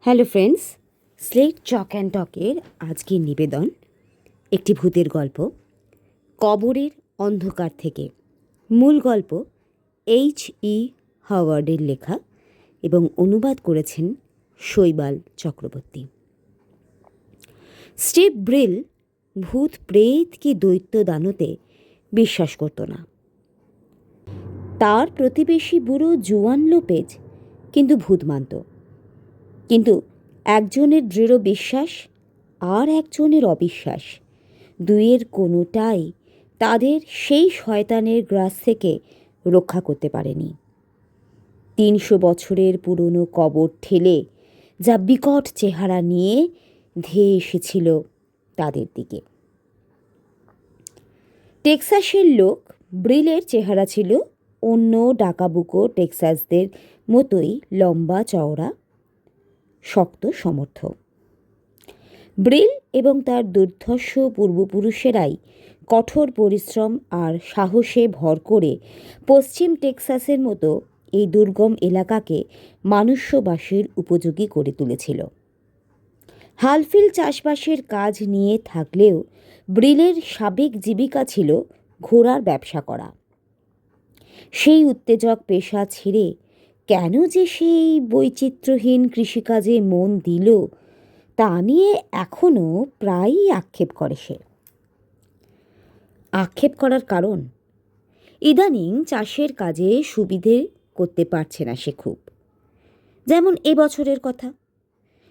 Hello friends, slate chalk and টকের আজকের নিবেদন একটি ভূতের গল্প, কবরের অন্ধকার থেকে। মূল গল্প H.E. হাওয়ার্ডের লেখা এবং অনুবাদ করেছেন শৈবাল চক্রবর্তী। স্টিভ ব্রিল ভূত প্রেত কি দৈত্য দানতে বিশ্বাস করত না। তার প্রতিবেশী বুড়ো জুয়ান লোপেজ কিন্তু ভূত মানত। কিন্তু একজনের দৃঢ় বিশ্বাস আর একজনের অবিশ্বাস, দুইয়ের কোনোটাই তাদের সেই শয়তানের গ্রাস থেকে রক্ষা করতে পারেনি। 300 বছরের পুরনো কবর ঠেলে যা বিকট চেহারা নিয়ে ধেয়ে এসেছিল তাদের দিকে। টেক্সাসের লোক ব্রিলের চেহারা ছিল অন্য ডাকাবুকো টেক্সাসদের মতোই লম্বা চওড়া, শক্ত সমর্থ। ব্রিল এবং তার দুর্ধর্ষ পূর্বপুরুষেরাই কঠোর পরিশ্রম আর সাহসে ভর করে পশ্চিম টেক্সাসের মতো এই দুর্গম এলাকাকে মানুষ্যবাসীর উপযোগী করে তুলেছিল। হালফিল চাষবাসের কাজ নিয়ে থাকলেও ব্রিলের সাবেক জীবিকা ছিল ঘোড়ার ব্যবসা করা। সেই উত্তেজক পেশা ছেড়ে কেন যে সেই বৈচিত্র্যহীন কৃষিকাজে মন দিল তা নিয়ে এখনও প্রায়ই আক্ষেপ করে সে। আক্ষেপ করার কারণ, ইদানিং চাষের কাজে সুবিধে করতে পারছে না সে খুব। যেমন এবছরের কথা,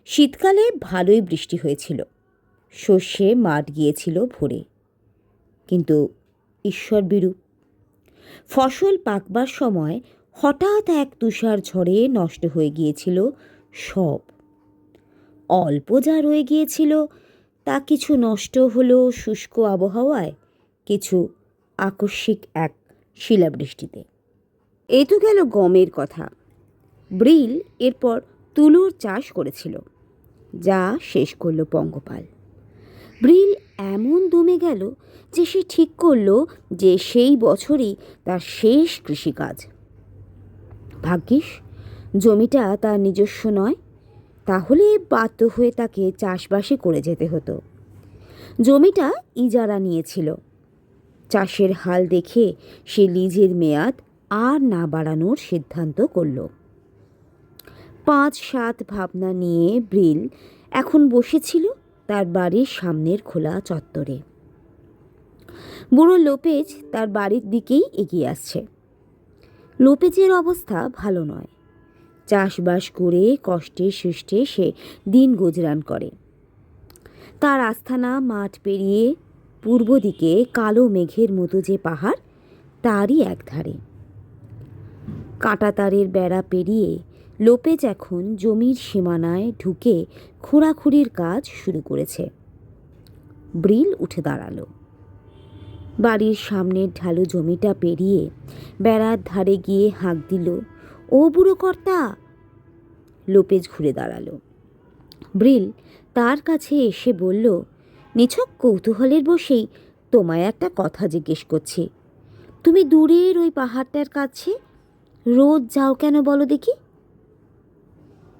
শীতকালে ভালোই বৃষ্টি হয়েছিল, শস্যে মাঠ গিয়েছিল ভরে, কিন্তু ঈশ্বর বিরূপ, ফসল পাকবার সময় হঠাৎ এক তুষার ঝড়ে নষ্ট হয়ে গিয়েছিল সব। অল্প যা রয়ে গিয়েছিল তা কিছু নষ্ট হলো শুষ্ক আবহাওয়ায়, কিছু আকস্মিক এক শিলাবৃষ্টিতে। এই তো গেল গমের কথা। ব্রিল এরপর তুলোর চাষ করেছিল, যা শেষ করল পঙ্গপাল। ব্রিল এমন দমে গেল যে সে ঠিক করল যে সেই বছরই তার শেষ কৃষিকাজ। ভাগ্যিস জমিটা তার নিজস্ব নয়, তাহলে বাধ্য হয়ে তাকে চাষবাসই করে যেতে হতো। জমিটা ইজারা নিয়েছিল। চাষের হাল দেখে সে লিজের মেয়াদ আর না বাড়ানোর সিদ্ধান্ত করল। 5-7 ভাবনা নিয়ে ব্রিল এখন বসেছিল তার বাড়ির সামনের খোলা চত্বরে। বুড়ো লোপেজ তার বাড়ির দিকেই এগিয়ে আসছে। লোপেজের অবস্থা ভালো নয়। চাষবাস করে কষ্টে সৃষ্টে সে দিন গুজরান করে। তার আস্থানা মাঠ পেরিয়ে পূর্ব দিকে কালো মেঘের মতো যে পাহাড়, তারই একধারে। কাঁটাতারের বেড়া পেরিয়ে লোপেজ এখন জমির সীমানায় ঢুকে খোঁড়াখুড়ির কাজ শুরু করেছে। ব্রিল উঠে দাঁড়ালো। বাড়ির সামনের ঢালু জমিটা পেরিয়ে বেড়ার ধারে গিয়ে হাঁক দিল, ও বুড়ো কর্তা। লোপেজ ঘুরে দাঁড়ালো। ব্রিল তার কাছে এসে বলল, নিছক কৌতূহলের বসেই তোমায় একটা কথা জিজ্ঞেস করছি। তুমি দূরের ওই পাহাড়টার কাছে রোজ যাও কেন বলো দেখি?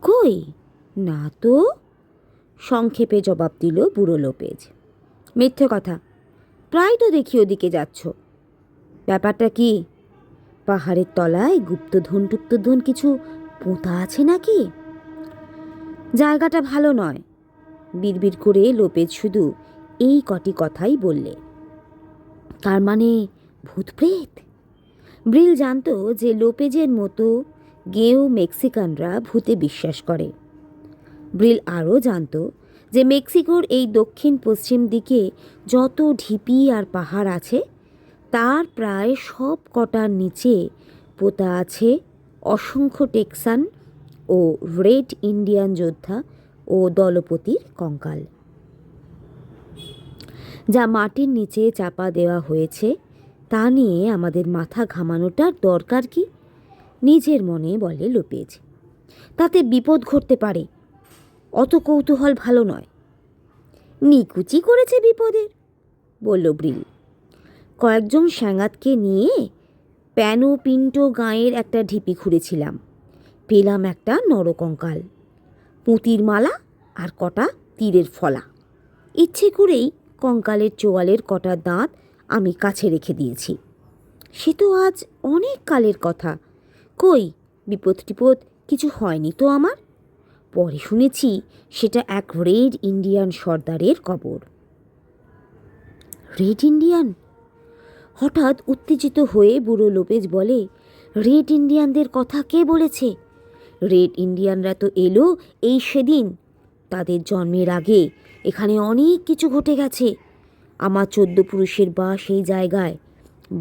কই না তো, সংক্ষেপে জবাব দিল বুড়ো লোপেজ। মিথ্যে কথা, প্রায় তো দেখি ওদিকে যাচ্ছ। ব্যাপারটা কি? পাহাড়ের তলায় গুপ্তধন কিছু পোঁতা আছে নাকি? জায়গাটা ভালো নয়, বিড়বিড় করে লোপেজ শুধু এই কটি কথাই বললে। তার মানে ভূত প্রেত? ব্রিল জানত যে লোপেজের মতো গেও মেক্সিকানরা ভূতে বিশ্বাস করে। ব্রিল আরও জানত যে মেক্সিকোর এই দক্ষিণ পশ্চিম দিকে যত ঢিপি আর পাহাড় আছে তার প্রায় সব কটার নিচে পোতা আছে অসংখ্য টেক্সান ও রেড ইন্ডিয়ান যোদ্ধা ও দলপতির কঙ্কাল। যা মাটির নিচে চাপা দেওয়া হয়েছে তা নিয়ে আমাদের মাথা ঘামানোটার দরকার কি? নিজের মনে বলে লোপেজ। তাতে বিপদ ঘটতে পারে, অত কৌতূহল ভালো নয়। নিকুচি করেছে বিপদের, বলল ব্রিল। কয়েকজন স্যাঙাতকে নিয়ে প্যানো পিন্টো গাঁয়ের একটা ঢিপি খুঁড়েছিলাম, পেলাম একটা নরকঙ্কাল। পুঁতির মালা আর কটা তীরের ফলা। ইচ্ছে করেই কঙ্কালের চোয়ালের কটা দাঁত আমি কাছে রেখে দিয়েছি। সে তো আজ অনেক কালের কথা। কই, বিপদ টিপদ কিছু হয়নি তো আমার? পরে শুনেছি সেটা এক রেড ইন্ডিয়ান সর্দারের কবর। Red Indian? হঠাৎ উত্তেজিত হয়ে বুড়ো লোপেজ বলে, রেড ইন্ডিয়ানদের কথা কে বলেছে? রেড ইন্ডিয়ানরা তো এলো এই সেদিন। তাদের জন্মের আগে এখানে অনেক কিছু ঘটে গেছে। আমার 14 পুরুষের বাস এই জায়গায়।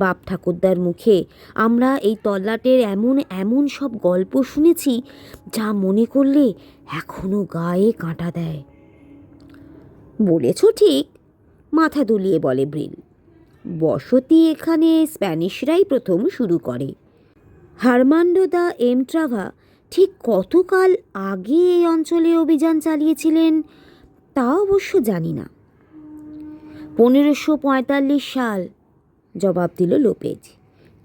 বাপ ঠাকুরদার মুখে আমরা এই তল্লাটের এমন এমন সব গল্প শুনেছি যা মনে করলে এখনো গায়ে কাঁটা দেয়। বলেছ ঠিক, মাথা দুলিয়ে বলে ব্রিল। বসতি এখানে স্প্যানিশরাই প্রথম শুরু করে। হারমান্ডো দা এমট্রাভা ঠিক কতকাল আগে এই অঞ্চলে অভিযান চালিয়েছিলেন তা অবশ্য জানি না। 1545 সাল, জবাব দিল লোপেজ।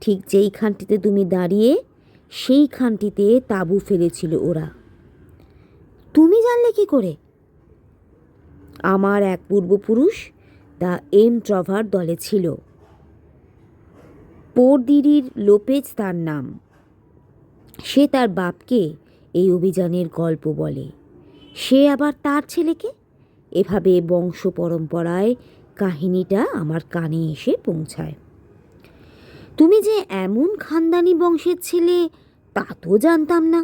ঠিক যেইখানটিতে তুমি দাঁড়িয়ে সেইখানটিতে তাঁবু ফেলেছিল ওরা। তুমি জানলে কি করে? আমার এক পূর্বপুরুষ দা এমট্রাভার দলে ছিল। পোরদিরির লোপেজ তার নাম। সে তার বাপকে এই অভিযানের গল্প বলে, সে আবার তার ছেলেকে। এভাবে বংশ পরম্পরায় কাহিনীটা আমার কানে এসে পৌঁছায়। তুমি যে এমন খানদানি বংশের ছেলে তা তো জানতাম না।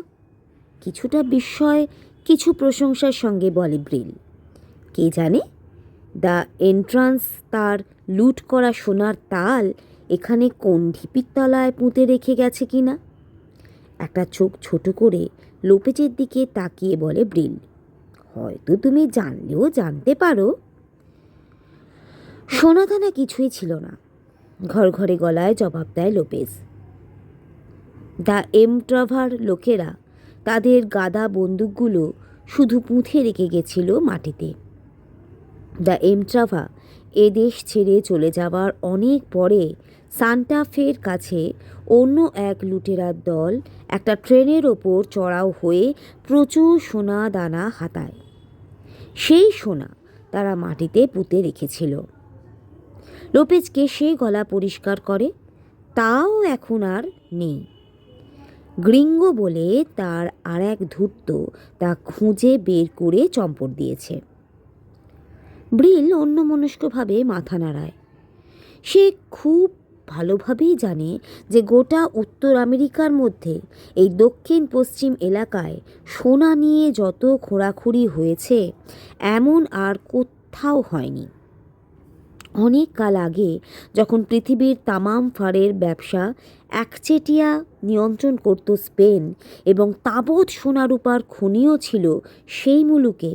কিছুটা বিস্ময়, কিছু প্রশংসার সঙ্গে বলে ব্রিল। কে জানে, দ্য এন্ট্রান্স তার লুট করা সোনার তাল এখানে কোন ঢিপির তলায় পুঁতে রেখে গেছে কিনা। একটা চোখ ছোট করে লোপেজের দিকে তাকিয়ে বলে ব্রিল, হয়তো তুমি জানলেও জানতে পারো। সোনাদানা কিছুই ছিল না, ঘর ঘরে গলায় জবাব দেয় লোপেজ। দ্য এমট্রাভার লোকেরা তাদের গাদা বন্দুকগুলো শুধু পুঁথে রেখে গেছিল মাটিতে। দ্য এমট্রাভা এদেশ ছেড়ে চলে যাওয়ার অনেক পরে সান্টা ফের কাছে অন্য এক লুটেরার দল একটা ট্রেনের ওপর চড়াও হয়ে প্রচুর সোনা দানা হাতায়। সেই সোনা তারা মাটিতে পুঁতে রেখেছিল। লোপেজ কেশে গলা পরিষ্কার করে, তাও এখন আর নেই। গ্রিঙ্গো বলে তার আর এক ধূর্ত তা খুঁজে বের করে চম্পট দিয়েছে। ব্রিল অন্যমনস্কভাবে মাথা নাড়ায়। সে খুব ভালোভাবেই জানে যে গোটা উত্তর আমেরিকার মধ্যে এই দক্ষিণ পশ্চিম এলাকায় সোনা নিয়ে যত খোঁড়াখুড়ি হয়েছে এমন আর কোথাও হয়নি। অনেক কাল আগে যখন পৃথিবীর তামাম ফারের ব্যবসা একচেটিয়া নিয়ন্ত্রণ করত স্পেন এবং তাবৎ সোনারূপার খনিও ছিল সেই মুলুকে,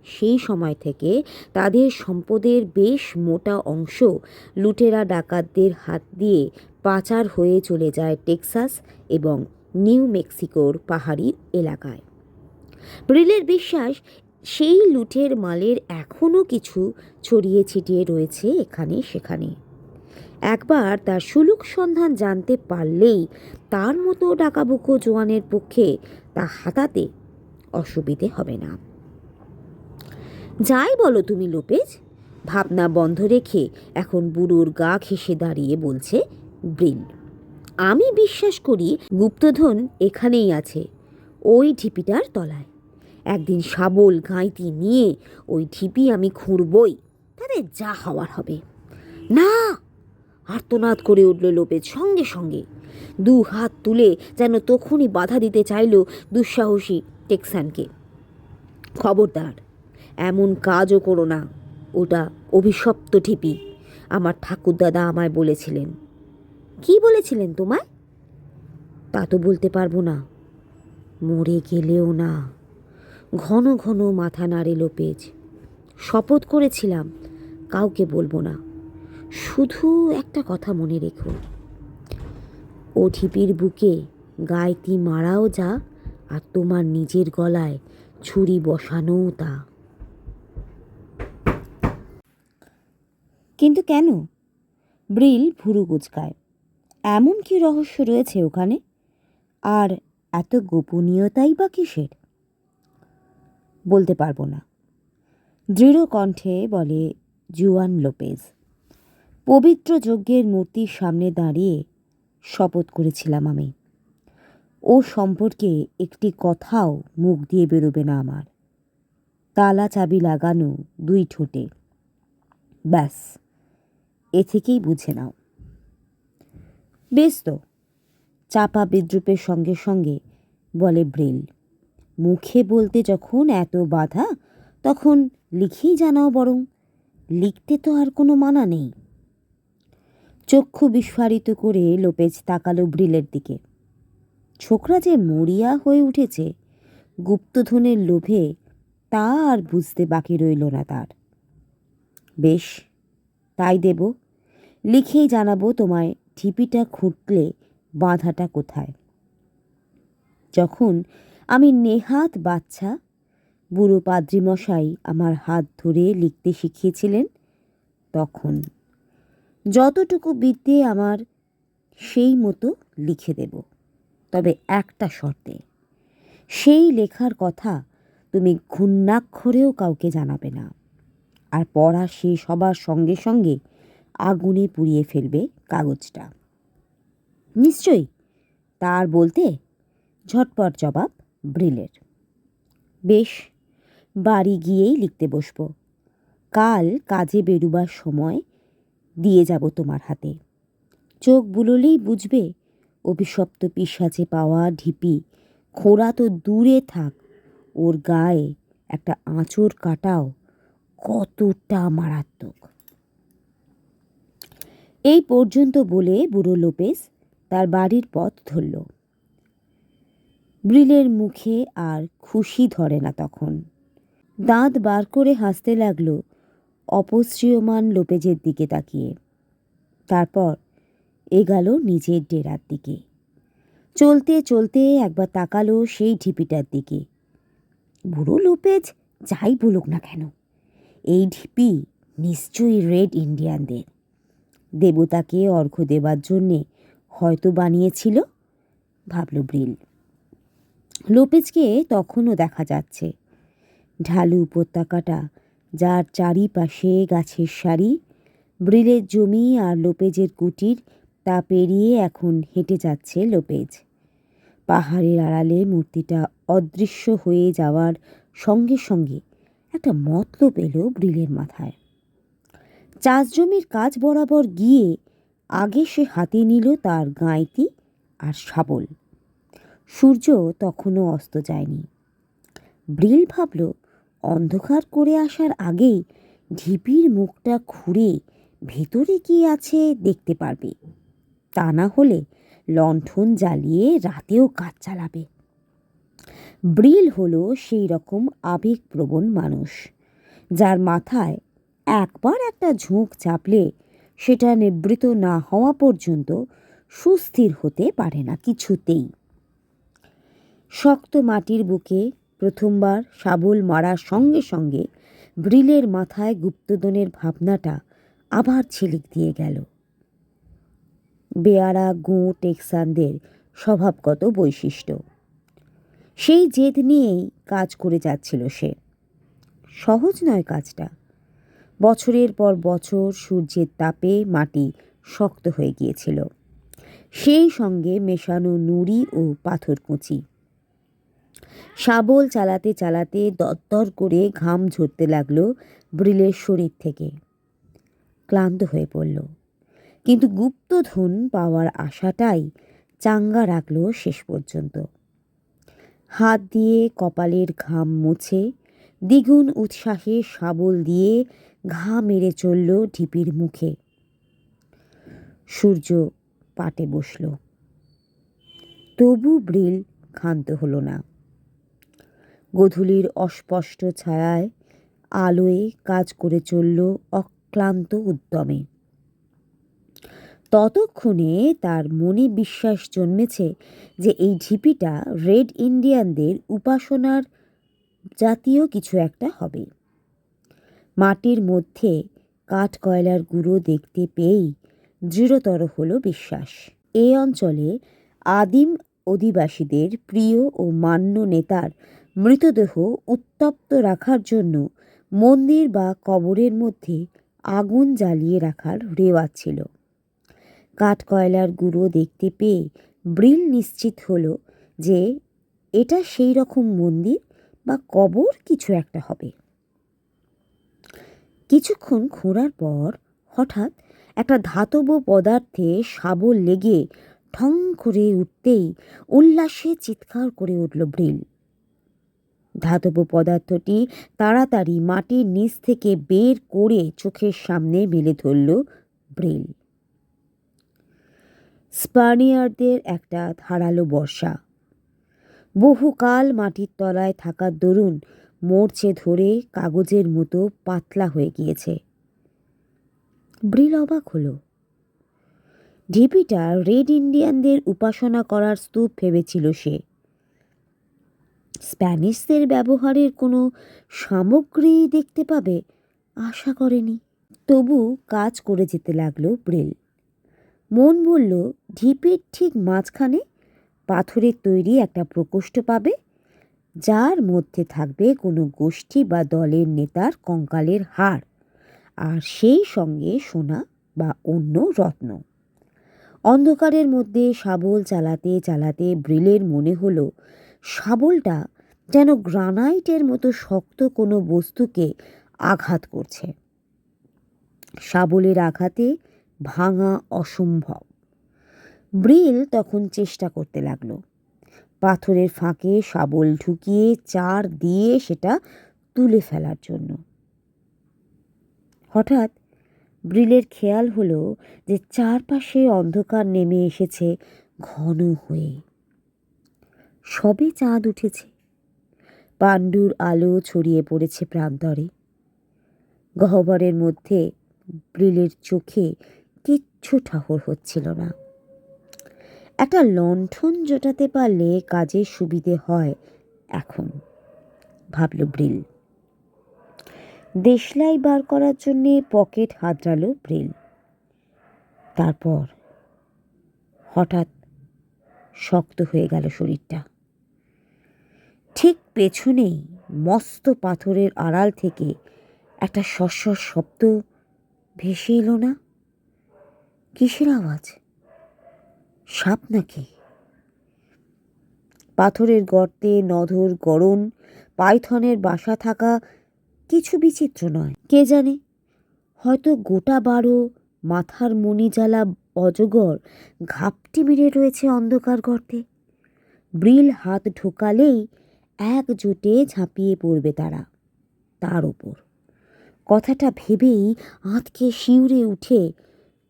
সেই সময় থেকে তাদের সম্পদের বেশ মোটা অংশ লুটেরা ডাকাতদের হাত দিয়ে পাচার হয়ে চলে যায় টেক্সাস এবং নিউ মেক্সিকোর পাহাড়ি এলাকায়। ব্রিলের বিশ্বাস সেই লুটের মালের এখনও কিছু ছড়িয়ে ছিটিয়ে রয়েছে এখানে সেখানে। একবার তার সুলুক সন্ধান জানতে পারলেই তার মতো ডাকাবুকো জোয়ানের পক্ষে তা হাতাতে অসুবিধে হবে না। যাই বলো তুমি লোপেজ, ভাবনা বন্ধ রেখে এখন বুড়োর গা ঘেঁষে দাঁড়িয়ে বলছে ব্রিল। আমি বিশ্বাস করি গুপ্তধন এখানেই আছে, ওই ঢিপিটার তলায়। একদিন শাবল গাঁইতি নিয়ে ওই ঢিপি আমি খুঁড়বই, তাতে যা হওয়ার হবে। না, আর্তনাদ করে উঠল লোপেজ সঙ্গে সঙ্গে। 2 হাত তুলে যেন তখনই বাধা দিতে চাইল দুঃসাহসী টেক্সানকে। খবরদার, এমন কাজও করো না, ওটা অভিশপ্ত ঢিপি। আমার ঠাকুরদাদা আমায় বলেছিলেন। কি বলেছিলেন তোমায়? তা তো বলতে পারবো না, মরে গেলেও না। ঘন ঘন মাথা নাড়ে লোপেজ। শপথ করেছিলাম কাউকে বলবো না। শুধু একটা কথা মনে রেখো, ও ঢিপির বুকে গাইতি মারাও যা, আর তোমার নিজের গলায় ছুরি বসানোও তা। কিন্তু কেন? ব্রিল ভুরু কুঁচকায়। এমন কি রহস্য রয়েছে ওখানে? আর এত গোপনীয়তাই বা কিসের? বলতে পারবো না, দৃঢ় কণ্ঠে বলে জুয়ান লোপেজ। পবিত্র যজ্ঞের মূর্তির সামনে দাঁড়িয়ে শপথ করেছিলাম আমি, ও সম্পর্কে একটি কথাও মুখ দিয়ে বেরোবে না আমার। তালা চাবি লাগানো 2 ঠোঁটে, ব্যাস, এ থেকেই বুঝে নাও। বেশ তো, চাপা বিদ্রুপের সঙ্গে সঙ্গে বলে ব্রিল। মুখে বলতে যখন এত বাধা, তখন লিখেই জানাও বরং, লিখতে তো আর কোনো মানা নেই। চক্ষু বিস্ফারিত করে লোপেজ তাকালো ব্রিলের দিকে। ছোকরা যে মরিয়া হয়ে উঠেছে গুপ্তধনের লোভে, তা আর বুঝতে বাকি রইল না তার। বেশ, তাই দেব, লিখেই জানাবো তোমায় ঢিপিটা খুঁটলে বাঁধাটা কোথায়। যখন আমি নেহাত বাচ্চা, বুড়ো পাদ্রীমশাই আমার হাত ধরে লিখতে শিখিয়েছিলেন, তখন যতটুকু বিদ্যে আমার সেই মতো লিখে দেব, তবে একটা শর্তে, সেই লেখার কথা তুমি ঘূর্ণাক্ষরেও কাউকে জানাবে না, আর পড়া শেষ হবার সঙ্গে সঙ্গে আগুনে পুড়িয়ে ফেলবে কাগজটা। নিশ্চয়ই, তার বলতে ঝটপট জবাব ব্রিলের। বেশ, বাড়ি গিয়েই লিখতে বসবো। কাল কাজে বেরুবার সময় দিয়ে যাব তোমার হাতে। চোখ বুলোলেই বুঝবে অভিশপ্ত পিশাচে পাওয়া ঢিপি খোঁড়া তো দূরে থাক, ওর গায়ে একটা আঁচড় কাটাও কতটা মারাত্মক। এই পর্যন্ত বলে বুড়ো লোপেজ তার বাড়ির পথ ধরল। ব্রিলের মুখে আর খুশি ধরে না তখন। দাঁত বার করে হাসতে লাগলো অপসৃয়মান লোপেজের দিকে তাকিয়ে। তারপর এগালো নিজের ডেরার দিকে। চলতে চলতে একবার তাকালো সেই ঢিপিটার দিকে। বুড়ো লোপেজ যাই বলুক না কেন, এই ঢিপি নিশ্চয়ই রেড ইন্ডিয়ানদের। দেবতাকে অর্ঘ্য দেবার জন্যে হয়তো বানিয়েছিল, ভাবল ব্রিল। লোপেজকে তখনও দেখা যাচ্ছে। ঢালু উপত্যকাটা, যার চারিপাশে গাছের সারি, ব্রিলের জমি আর লোপেজের কুটির, তা পেরিয়ে এখন হেঁটে যাচ্ছে লোপেজ। পাহাড়ের আড়ালে মূর্তিটা অদৃশ্য হয়ে যাওয়ার সঙ্গে সঙ্গে একটা মতলব এলো ব্রিলের মাথায়। চাষ জমির কাজ বরাবর গিয়ে আগে সে হাতে নিল তার গাঁইতি আর শাবল। সূর্য তখনও অস্ত যায়নি। ব্রিল ভাবল, অন্ধকার করে আসার আগেই ঢিপির মুখটা খুঁড়ে ভেতরে কি আছে দেখতে পারবে, তা না হলে লণ্ঠন জ্বালিয়ে রাতেও কাজ চালাবে। ব্রিল হলো সেই রকম আবেগপ্রবণ মানুষ, যার মাথায় একবার একটা ঝোঁক চাপলে সেটা নিবৃত না হওয়া পর্যন্ত সুস্থির হতে পারে না কিছুতেই। শক্ত মাটির বুকে প্রথমবার শাবল মারার সঙ্গে সঙ্গে ব্রিলের মাথায় গুপ্তধনের ভাবনাটা আবার ছিলিক দিয়ে গেল। বেয়ারা গোঁ টেক্সানদের স্বভাবগত বৈশিষ্ট্য, সেই জেদ নিয়েই কাজ করে যাচ্ছিল সে। সহজ নয় কাজটা। বছরের পর বছর সূর্যের তাপে মাটি শক্ত হয়ে গিয়েছিল, সেই সঙ্গে মেশানো নুড়ি ও পাথরকুচি। শাবল চালাতে চালাতে দরদর করে ঘাম ঝরতে লাগলো ব্রিলের শরীর থেকে। ক্লান্ত হয়ে পড়ল, কিন্তু গুপ্তধন পাওয়ার আশাটাই চাঙ্গা রাখল শেষ পর্যন্ত। হাত দিয়ে কপালের ঘাম মুছে দ্বিগুণ উৎসাহে শাবল দিয়ে ঘা মেরে চলল ঢিপির মুখে। সূর্য পাটে বসল, তবু ব্রিল ক্ষান্ত হলো না। গোধূলির অস্পষ্ট ছায়ায় আলোয় কাজ করে চলল অক্লান্ত উদ্যমে। ততক্ষণে তার মনে বিশ্বাস জন্মেছে যে এই ঢিপিটা রেড ইন্ডিয়ানদের উপাসনার জাতীয় কিছু একটা হবে। মাটির মধ্যে কাঠ কয়লার গুঁড়ো দেখতে পেয়েই দৃঢ়তর হলো বিশ্বাস। এই অঞ্চলে আদিম অধিবাসীদের প্রিয় ও মান্য নেতার মৃতদেহ উত্তপ্ত রাখার জন্য মন্দির বা কবরের মধ্যে আগুন জ্বালিয়ে রাখার রেওয়াজ ছিল। কাঠকয়লার গুঁড়ো দেখতে পেয়ে ব্রিল নিশ্চিত হলো যে এটা সেই রকম মন্দির বা কবর কিছু একটা হবে। কিছুক্ষণ খোঁড়ার পর হঠাৎ একটা ধাতব পদার্থে শাবল লেগে ঠং করে উঠতেই উল্লাসে চিৎকার করে উঠল ব্রিল। ধাতব পদার্থটি তাড়াতাড়ি মাটির নিচ থেকে বের করে চোখের সামনে মেলে ধরল ব্রিল। স্পানিয়ার্ডদের একটা ধারালো বর্ষা, বহুকাল মাটির তলায় থাকার দরুন মরচে ধরে কাগজের মতো পাতলা হয়ে গিয়েছে। ব্রিল অবাক হলো। ঢিপিটা রেড ইন্ডিয়ানদের উপাসনা করার স্তূপ ভেবেছিল সে। স্প্যানিশদের ব্যবহারের কোনো সামগ্রী দেখতে পাবে আশা করেনি। তবু কাজ করে যেতে লাগলো ব্রিল। মন বলল, ঢিপির ঠিক মাঝখানে পাথরের তৈরি একটা প্রকোষ্ঠ পাবে, যার মধ্যে থাকবে কোনো গোষ্ঠী বা দলের নেতার কঙ্কালের হাড়, আর সেই সঙ্গে সোনা বা অন্য রত্ন। অন্ধকারের মধ্যে শাবল চালাতে চালাতে ব্রিলের মনে হলো শাবলটা যেন গ্রানাইটের মতো শক্ত কোনো বস্তুকে আঘাত করছে। শাবলের আঘাতে ভাঙা অসম্ভব। ব্রিল তখন চেষ্টা করতে লাগলো পাথরের ফাঁকে শাবল ঢুকিয়ে চার দিয়ে সেটা তুলে ফেলার জন্য। হঠাৎ ব্রিলের খেয়াল হলো যে চারপাশে অন্ধকার নেমে এসেছে ঘন হয়ে। সবে চাঁদ উঠেছে, পাণ্ডুর আলো ছড়িয়ে পড়েছে প্রান্তরে। গহ্বরের মধ্যে ব্রিলের চোখে কিচ্ছু ঠাহর হচ্ছিল না। একটা লণ্ঠন জোটাতে পারলে কাজের সুবিধে হয় এখন, ভাবল ব্রিল। দেশলাই বার করার জন্যে পকেট হাতড়ালো ব্রিল। তারপর হঠাৎ শক্ত হয়ে গেল শরীরটা। ঠিক পেছনেই মস্ত পাথরের আড়াল থেকে একটা সস্বর শব্দ ভেসে এলো না? কিসের আওয়াজ? সাপ নাকি? পাথরের গর্তে নধর গড়ন, পাইথনের বাসা থাকা কিছু বিচিত্র নয়। কে জানে, হয়তো গোটা 12 মাথার মণি জ্বালা অজগর ঘাপটি মেরে রয়েছে অন্ধকার গর্তে। ব্রিল হাত ঢোকালেই একজোটে ঝাঁপিয়ে পড়বে তারা তার ওপর। কথাটা ভেবেই আঁতকে শিউরে উঠে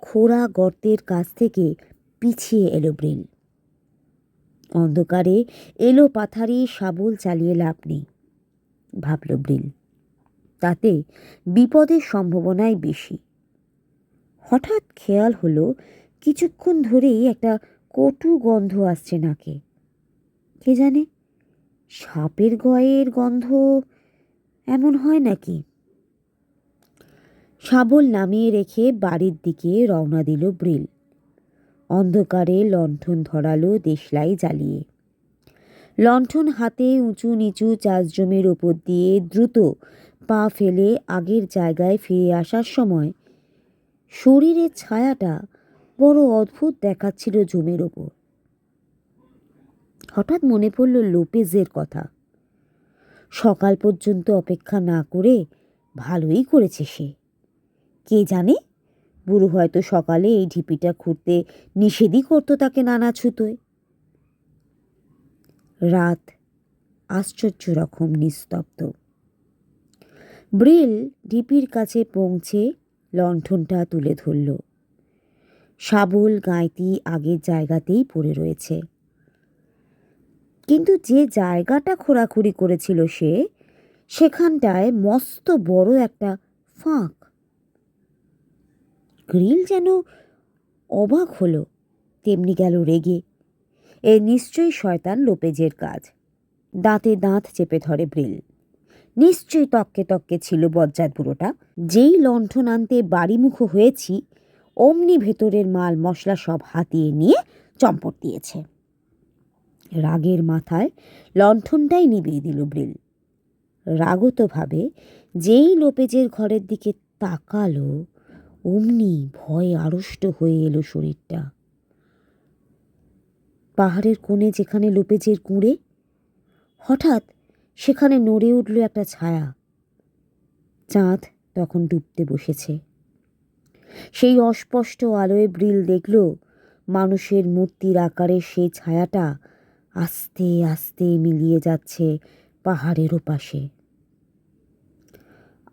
খোঁড়া গর্তের কাছ থেকে পিছিয়ে এলো ব্রিল। অন্ধকারে এলো পাথারি শাবল চালিয়ে লাভ নেই, ভাবল ব্রিল। তাতে বিপদের সম্ভাবনাই বেশি। হঠাৎ খেয়াল হলো কিছুক্ষণ ধরেই একটা কটু গন্ধ আসছে নাকে। কে জানে, সাপের গয়ের গন্ধ এমন হয় নাকি? শাবল নামিয়ে রেখে বাড়ির দিকে রওনা দিল ব্রিল। অন্ধকারে লণ্ঠন ধরালো দেশলাই জ্বালিয়ে। লণ্ঠন হাতে উঁচু নিচু চাষ জমির ওপর দিয়ে দ্রুত পা ফেলে আগের জায়গায় ফিরে আসার সময় শরীরের ছায়াটা বড় অদ্ভুত দেখাচ্ছিল জমির ওপর। হঠাৎ মনে পড়ল লোপেজের কথা। সকাল পর্যন্ত অপেক্ষা না করে ভালোই করেছে সে। কে জানে, বুড়ো হয়তো সকালে এই ঢিপিটা খুঁড়তে নিষেধই করতো তাকে নানা ছুতোয়। রাত আশ্চর্য রকম নিস্তব্ধ। ব্রিল ঢিপির কাছে পৌঁছে লণ্ঠনটা তুলে ধরল। শাবল গাঁইতি আগের জায়গাতেই পড়ে রয়েছে, কিন্তু যে জায়গাটা খোঁড়াখুড়ি করেছিল সে, সেখানটায় মস্ত বড় একটা ফাঁক। গ্রিল যেন অবাক হলো, তেমনি গেল রেগে। এ নিশ্চয়ই শয়তান লোপেজের কাজ। দাঁতে দাঁত চেপে ধরে ব্রিল। নিশ্চয়ই তককে তককে ছিল বজ্জাত বুড়োটা। যেই লণ্ঠন আনতে বাড়িমুখো হয়েছি অমনি ভেতরের মাল মশলা সব হাতিয়ে নিয়ে চম্পট দিয়েছে। রাগের মাথায় লণ্ঠনটাই নিভিয়ে দিল ব্রিল। রাগতভাবে যেই লোপেজের ঘরের দিকে তাকালো, অমনি ভয়ে আড়ষ্ট হয়ে এলো শরীরটা। পাহাড়ের কোণে যেখানে লোপেজের কুঁড়ে, হঠাৎ সেখানে নড়ে উঠল একটা ছায়া। চাঁদ তখন ডুবতে বসেছে। সেই অস্পষ্ট আলোয় ব্রিল দেখল মানুষের মূর্তির আকারে সেই ছায়াটা আস্তে আস্তে মিলিয়ে যাচ্ছে পাহাড়ের ওপাশে।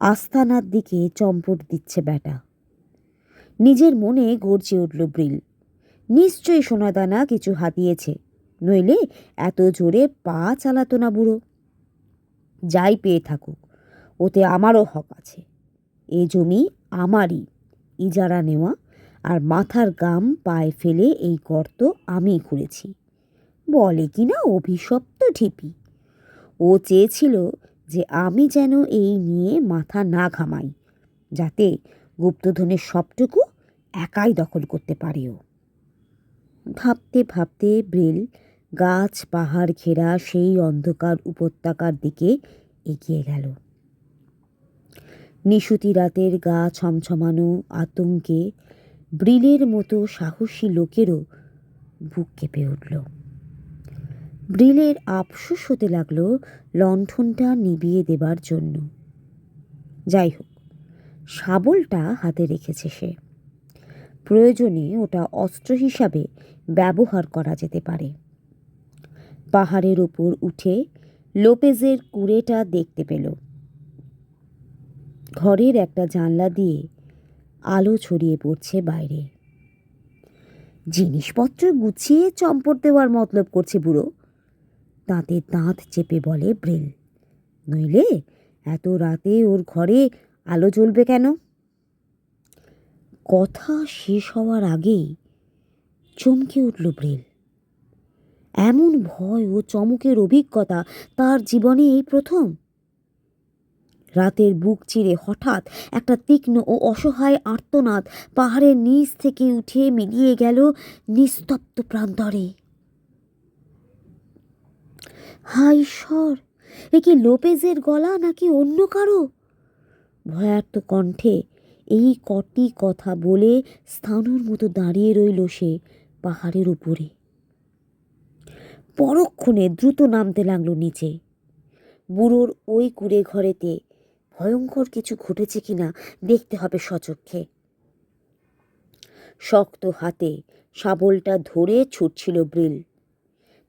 আস্তানার দিকে চম্পট দিচ্ছে ব্যাটা। নিজের মনে গর্জে উঠল ব্রিল, নিশ্চয়ই সোনাদানা কিছু হাতিয়েছে, নইলে এত জোরে পা চালাতো না বুড়ো। যাই পেয়ে থাকুক, ওতে আমারও হক আছে। এ জমি আমারই, ইজারা নেওয়া, আর মাথার গাম পায়ে ফেলে এই গর্ত আমিই খুঁড়েছি। বলে কি না অভিশপ্ত ঢিপি। ও চেয়েছিল যে আমি যেন এই নিয়ে মাথা না ঘামাই, যাতে গুপ্তধনের সবটুকু একাই দখল করতে পারেও। ভাবতে ভাবতে ব্রিল গাছ পাহাড় ঘেরা সেই অন্ধকার উপত্যকার দিকে এগিয়ে গেল। নিশুতি রাতের গা ছমছমানো আতঙ্কে ব্রিলের মতো সাহসী লোকেরও বুক কেঁপে উঠল। ব্রিলের আফসোস হতে লাগলো লণ্ঠনটা নিভিয়ে দেবার জন্য। যাই হোক, শাবলটা হাতে রেখেছে সে, প্রয়োজনে ওটা অস্ত্র হিসাবে ব্যবহার করা যেতে পারে। পাহাড়ের ওপর উঠে লোপেজের কুঁড়েটা দেখতে পেল। ঘরের একটা জানলা দিয়ে আলো ছড়িয়ে পড়ছে বাইরে। জিনিসপত্র গুছিয়ে চম্পট দেওয়ার মতলব করছে বুড়ো, দাঁতে দাঁত চেপে বলে ব্রিল। নইলে এত রাতে ওর ঘরে আলো জ্বলবে কেন? কথা শেষ হওয়ার আগেই চমকে উঠল ব্রিল। এমন ভয় ও চমকের অভিজ্ঞতা তার জীবনে এই প্রথম। রাতের বুক চিরে হঠাৎ একটা তীক্ষ্ণ ও অসহায় আর্তনাদ পাহাড়ের নিচ থেকে উঠে মিলিয়ে গেল নিস্তব্ধ প্রান্তরে। হায় ঈশ্বর, এ কি লোপেজের গলা নাকি অন্য কারো? ভয়ার্ত কণ্ঠে এই কটি কথা বলে স্থাণুর মতো দাঁড়িয়ে রইল সে পাহাড়ের উপরে। পরক্ষণে দ্রুত নামতে লাগলো নিচে। বুড়োর ওই কুঁড়ে ঘরেতে ভয়ঙ্কর কিছু ঘটেছে কিনা দেখতে হবে সচক্ষে। শক্ত হাতে শাবলটা ধরে ছুটছিল ব্রিল।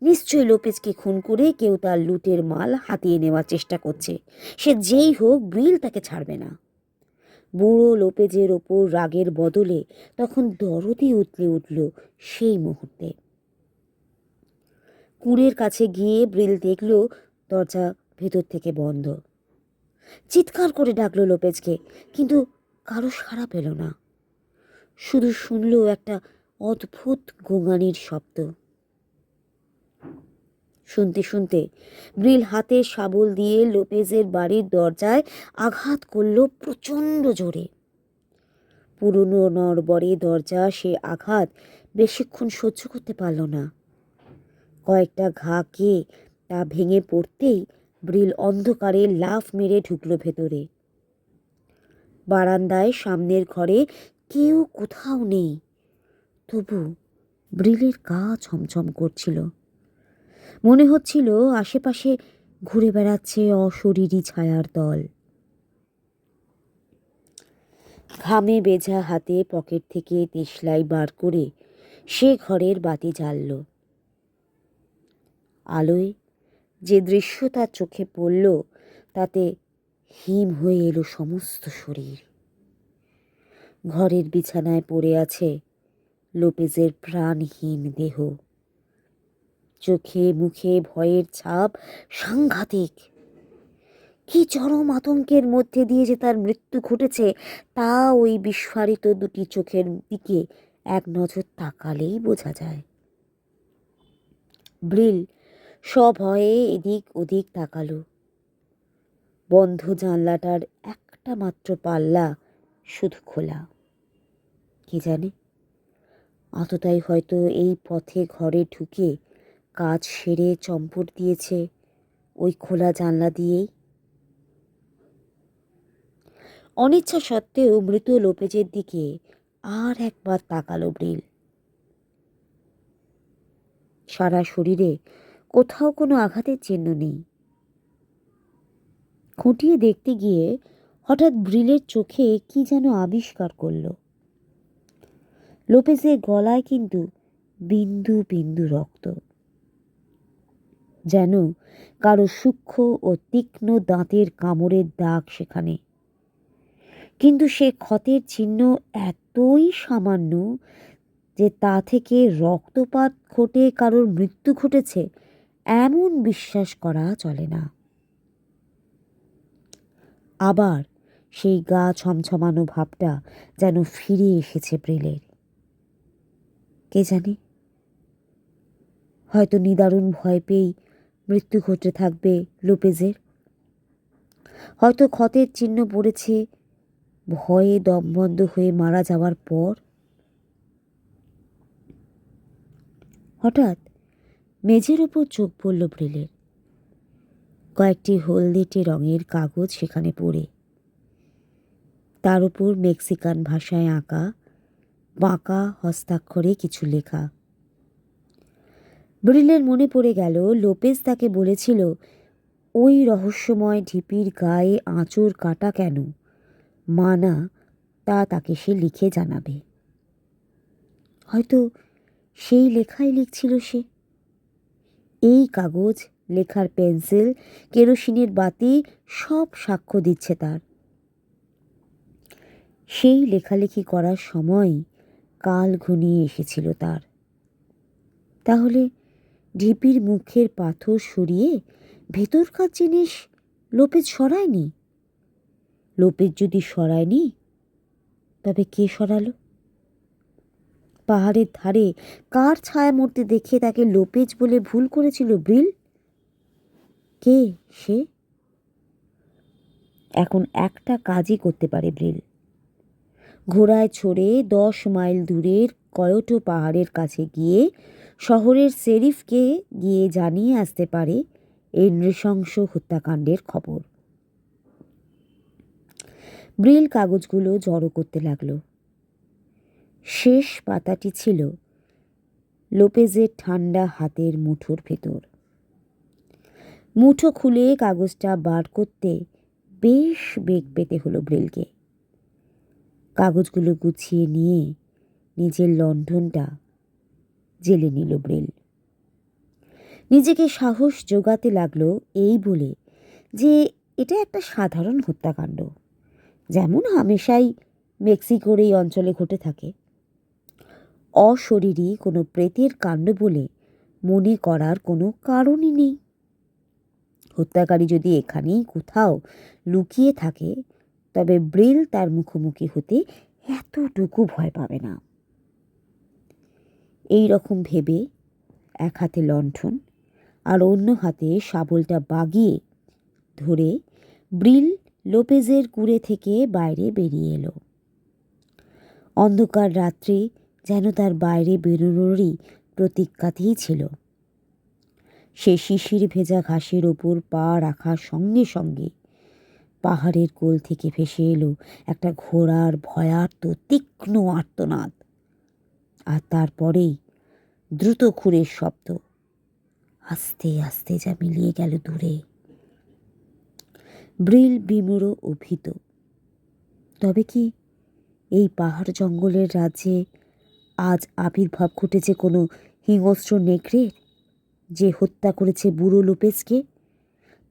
নিশ্চয়ই লোপেজকে খুন করে কেউ তার লুটের মাল হাতিয়ে নেওয়ার চেষ্টা করছে। সে যেই হোক, ব্রিল তাকে ছাড়বে না। বুড়ো লোপেজের ওপর রাগের বদলে তখন দরদে উতলে উঠল সেই মুহূর্তে। কুঁড়ের কাছে গিয়ে ব্রিল দেখল দরজা ভেতর থেকে বন্ধ। চিৎকার করে ডাকলো লোপেজকে, কিন্তু কারো সাড়া পেল না। শুধু শুনল একটা অদ্ভুত গোঙানির শব্দ। শুনতে শুনতে ব্রিল হাতে শাবল দিয়ে লোপেজের বাড়ির দরজায় আঘাত করল প্রচণ্ড জোরে। পুরনো নড়বড়ে দরজা সে আঘাত বেশিক্ষণ সহ্য করতে পারল না। কয়েকটা ঘা কে তা ভেঙে পড়তেই ব্রিল অন্ধকারে লাফ মেরে ঢুকল ভেতরে। বারান্দায় সামনের ঘরে কেউ কোথাও নেই, তবু ব্রিলের গা ছমছম করছিল। মনে হচ্ছিল আশেপাশে ঘুরে বেড়াচ্ছে অশরীরী ছায়ার দল। ঘামে ভেজা হাতে পকেট থেকে দেশলাই বার করে সে ঘরের বাতি জ্বালল। আলোয় যে দৃশ্য তার চোখে পড়ল তাতে হিম হয়ে এলো সমস্ত শরীর। ঘরের বিছানায় পড়ে আছে লোপেজের প্রাণহীন দেহ। চোখে মুখে ভয়ের ছাপ সাংঘাতিক। কি চরম আতঙ্কের মধ্যে দিয়ে যে তার মৃত্যু ঘটেছে তা ওই বিস্ফারিত দুটি চোখের দিকে এক নজর তাকালেই বোঝা যায়। ব্রিল সভয়ে এদিক ওদিক তাকালো। বন্ধ জানলাটার একটা মাত্র পাল্লা শুধু খোলা। কে জানে, আততাই হয়তো এই পথে ঘরে ঢুকে কাজ সেরে চম্পট দিয়েছে ওই খোলা জানলা দিয়েই। অনিচ্ছা সত্ত্বেও মৃত লোপেজের দিকে আর একবার তাকালো ব্রিল। সারা শরীরে কোথাও কোনো আঘাতের চিহ্ন নেই। খুঁটিয়ে দেখতে গিয়ে হঠাৎ ব্রিলের চোখে কি যেন আবিষ্কার করল। লোপেজের গলায় কিন্তু বিন্দু বিন্দু রক্ত, যেন কারো সূক্ষ্ম ও তীক্ষ্ণ দাঁতের কামড়ের দাগ সেখানে। কিন্তু সে ক্ষতের চিহ্ন এতই সামান্য যে তা থেকে রক্তপাত ঘটে কারোর মৃত্যু ঘটেছে এমন বিশ্বাস করা চলে না। আবার সেই গা ছমছমানো ভাবটা যেন ফিরে এসেছে ব্রিলের। কে জানে, হয়তো নিদারুণ ভয় পেয়েই মৃত্যু ঘটে থাকবে লোপেজের। হয়তো ক্ষতের চিহ্ন পড়েছে ভয়ে দমবন্ধ হয়ে মারা যাওয়ার পর। হঠাৎ মেঝের ওপর চোখ পড়ল ব্রিলের। কয়েকটি হলদেটে রঙের কাগজ সেখানে পড়ে, তার উপর মেক্সিকান ভাষায় আঁকা বাঁকা হস্তাক্ষরে কিছু লেখা। ব্রিলের মনে পড়ে গেল লোপেজ তাকে বলেছিল ওই রহস্যময় ঢিপির গায়ে আঁচড় কাটা কেন মানা তা তাকে সে লিখে জানাবে। হয়তো সেই লেখাই লিখছিল সে। এই কাগজ, লেখার পেন্সিল, কেরোসিনের বাতি সব সাক্ষ্য দিচ্ছে তার। সেই লেখালেখি করার সময় কাল ঘনিয়ে এসেছিল তার। তাহলে ঢিপির মুখের পাথর সরিয়ে ভেতরকার জিনিস লোপেজ সরায়নি? লোপেজ যদি সরায়নি, তবে কে সরালো? পাহাড়ের ধারে কার ছায়া মূর্তি দেখে তাকে লোপেজ বলে ভুল করেছিল ব্রিল? কে সে? এখন একটা কাজই করতে পারে ব্রিল। ঘোড়ায় চড়ে 10 মাইল দূরের কয়োটো পাহাড়ের কাছে গিয়ে শহরের শেরিফকে গিয়ে জানিয়ে আসতে পারে এই নৃশংস হত্যাকাণ্ডের খবর। ব্রিল কাগজগুলো জড়ো করতে লাগলো। শেষ পাতাটি ছিল লোপেজের ঠান্ডা হাতের মুঠোর ভেতর। মুঠো খুলে কাগজটা বার করতে বেশ বেগ পেতে হলো ব্রিলকে। কাগজগুলো গুছিয়ে নিয়ে নিজের লণ্ঠনটা জ্বেলে নিল ব্রিল। নিজেকে সাহস জোগাতে লাগলো এই বলে যে এটা একটা সাধারণ হত্যাকাণ্ড, যেমন হামেশাই মেক্সিকোর এই অঞ্চলে ঘটে থাকে। অশরীরী কোনো প্রেতের কাণ্ড বলে মনে করার কোনো কারণই নেই। হত্যাকারী যদি এখানেই কোথাও লুকিয়ে থাকে, তবে ব্রিল তার মুখোমুখি হতে এতটুকু ভয় পাবে না। এই রকম ভেবে এক হাতে লণ্ঠন আর অন্য হাতে শাবলটা বাগিয়ে ধরে ব্রিল লোপেজের কুড়ে থেকে বাইরে বেরিয়ে এলো। অন্ধকার রাত্রি যেন তার বাইরে বেরোনোরই প্রতিজ্ঞাতেই ছিল। সে শিশির ভেজা ঘাসের ওপর পা রাখার সঙ্গে সঙ্গে পাহাড়ের কোল থেকে ভেসে এলো একটা ঘোড়ার ভয়ার্ত তীক্ষ্ণ আর্তনাদ, আর তারপরেই দ্রুত খুরের শব্দ। আস্তে আস্তে যা মিলিয়ে গেল দূরে। ব্রিল বিমূঢ় ও ভীত। তবে কি এই পাহাড় জঙ্গলের রাজ্যে আজ আবির্ভাব ঘটেছে কোনো হিংস্র নেকড়ের, যে হত্যা করেছে বুড়ো লোপেজকে,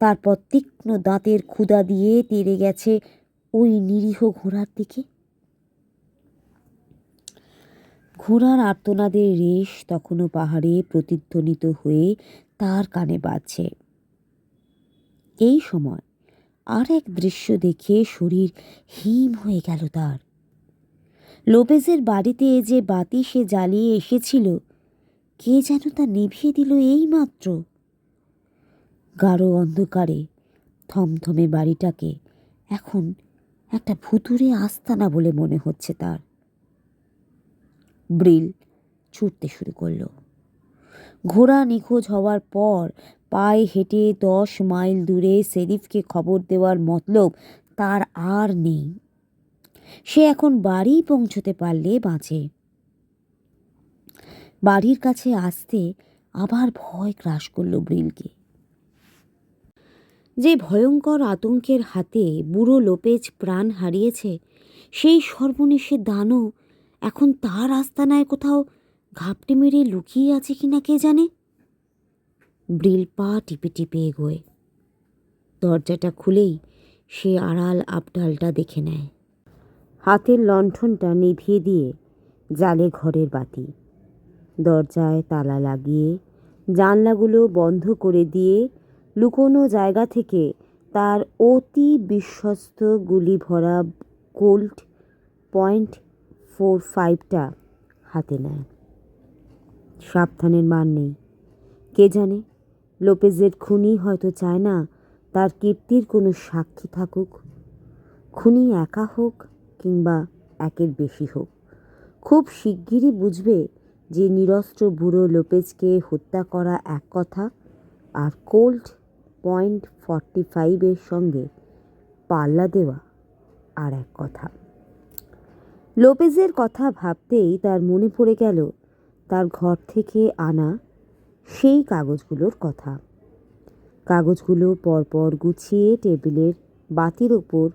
তারপর তীক্ষ্ণ দাঁতের ক্ষুধা দিয়ে তেড়ে গেছে ওই নিরীহ ঘোড়ার দিকে? ঘোড়ার আর্তনাদের রেশ তখনও পাহাড়ে প্রতিধ্বনিত হয়ে তার কানে বাজছে। এই সময় আর এক দৃশ্য দেখে শরীর হিম হয়ে গেল তার। লোপেজের বাড়িতে যে বাতি সে জ্বালিয়ে এসেছিল, কে যেন তা নিভিয়ে দিল এই মাত্র। গাঢ় অন্ধকারে থমথমে বাড়িটাকে এখন একটা ভুতুড়ে আস্তানা বলে মনে হচ্ছে তার। ব্রিল ছুটতে শুরু করলো। ঘোড়া নিখোঁজ হওয়ার পর পায়ে হেঁটে 10 মাইল দূরে শেরিফকে খবর দেওয়ার মতলব তার আর নেই। সে এখন বাড়ি পৌঁছতে পারলে বাঁচে। বাড়ির কাছে আসতে আবার ভয় গ্রাস করল ব্রিলকে। যে ভয়ঙ্কর আতঙ্কের হাতে বুড়ো লোপেজ প্রাণ হারিয়েছে, সেই সর্বনেশে দানও এখন তার আস্তানায় কোথাও ঘাপটে মেরে লুকিয়ে আছে কিনা কে জানে। ব্রিল পা টিপে টিপে এগোয়। দরজাটা খুলেই সে আড়াল আবডালটা দেখে নেয়। হাতের লণ্ঠনটা নিভিয়ে দিয়ে জ্বালে ঘরের বাতি। দরজায় তালা লাগিয়ে জানলাগুলো বন্ধ করে দিয়ে লুকোনো জায়গা থেকে তার অতি বিশ্বস্ত গুলি ভরা কোল্ট .45টা হাতে নেয়। সাবধানের মান নেই। কে জানে, লোপেজের খুনি হয়তো চায় না তার কীর্তির কোনো সাক্ষী থাকুক। খুনি একা হোক কিংবা একের বেশি হোক, খুব শিগগিরই বুঝবে যে নিরস্ত্র বুড়ো লোপেজকে হত্যা করা এক কথা, আর কোল্ট .45-এর সঙ্গে পাল্লা দেওয়া আর এক কথা। লোপেজের কথা ভাবতেই তার মনে পড়ে গেল তার ঘর থেকে আনা সেই কাগজগুলোর কথা। কাগজগুলো পরপর গুছিয়ে টেবিলের বাতির ওপর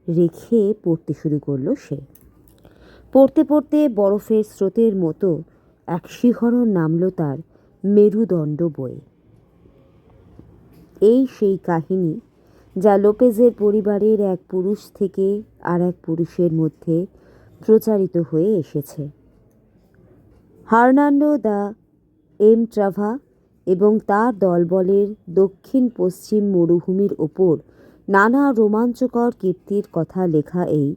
রেখে পড়তে শুরু করলো সে। পড়তে পড়তে বরফের স্রোতের মতো এক শিহরণ নামল তার মেরুদণ্ড বয়ে। এই সেই কাহিনী যা লোপেজের পরিবারের এক পুরুষ থেকে আর এক পুরুষের মধ্যে প্রচারিত হয়ে এসেছে। হার্নান্ডো দা এমট্রাভা এবং তার দলবলের দক্ষিণ পশ্চিম মরুভূমির ওপর নানা রোমাঞ্চকর কীর্তির কথা লেখা এই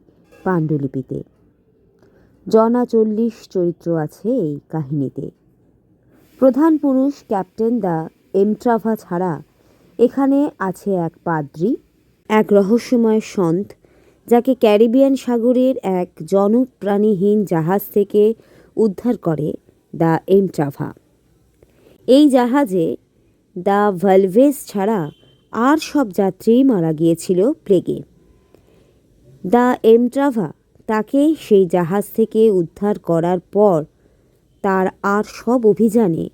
পাণ্ডুলিপিতে। জনা 40 চরিত্র আছে এই কাহিনীতে। প্রধান পুরুষ ক্যাপ্টেন দা এমট্রাভা ছাড়া এখানে আছে এক পাদ্রী, এক রহস্যময় সন্ত যাকে ক্যারিবিয়ান সাগরের এক জনপ্রাণীহীন জাহাজ থেকে উদ্ধার করে দা এমট্রাভা। এই জাহাজে দা ভালভেজ ছাড়া আর সব যাত্রী মারা গিয়েছিল প্লেগে। দা এমট্রাভা তাকে সেই জাহাজ থেকে উদ্ধার করার পর তার আর সব অভিযানে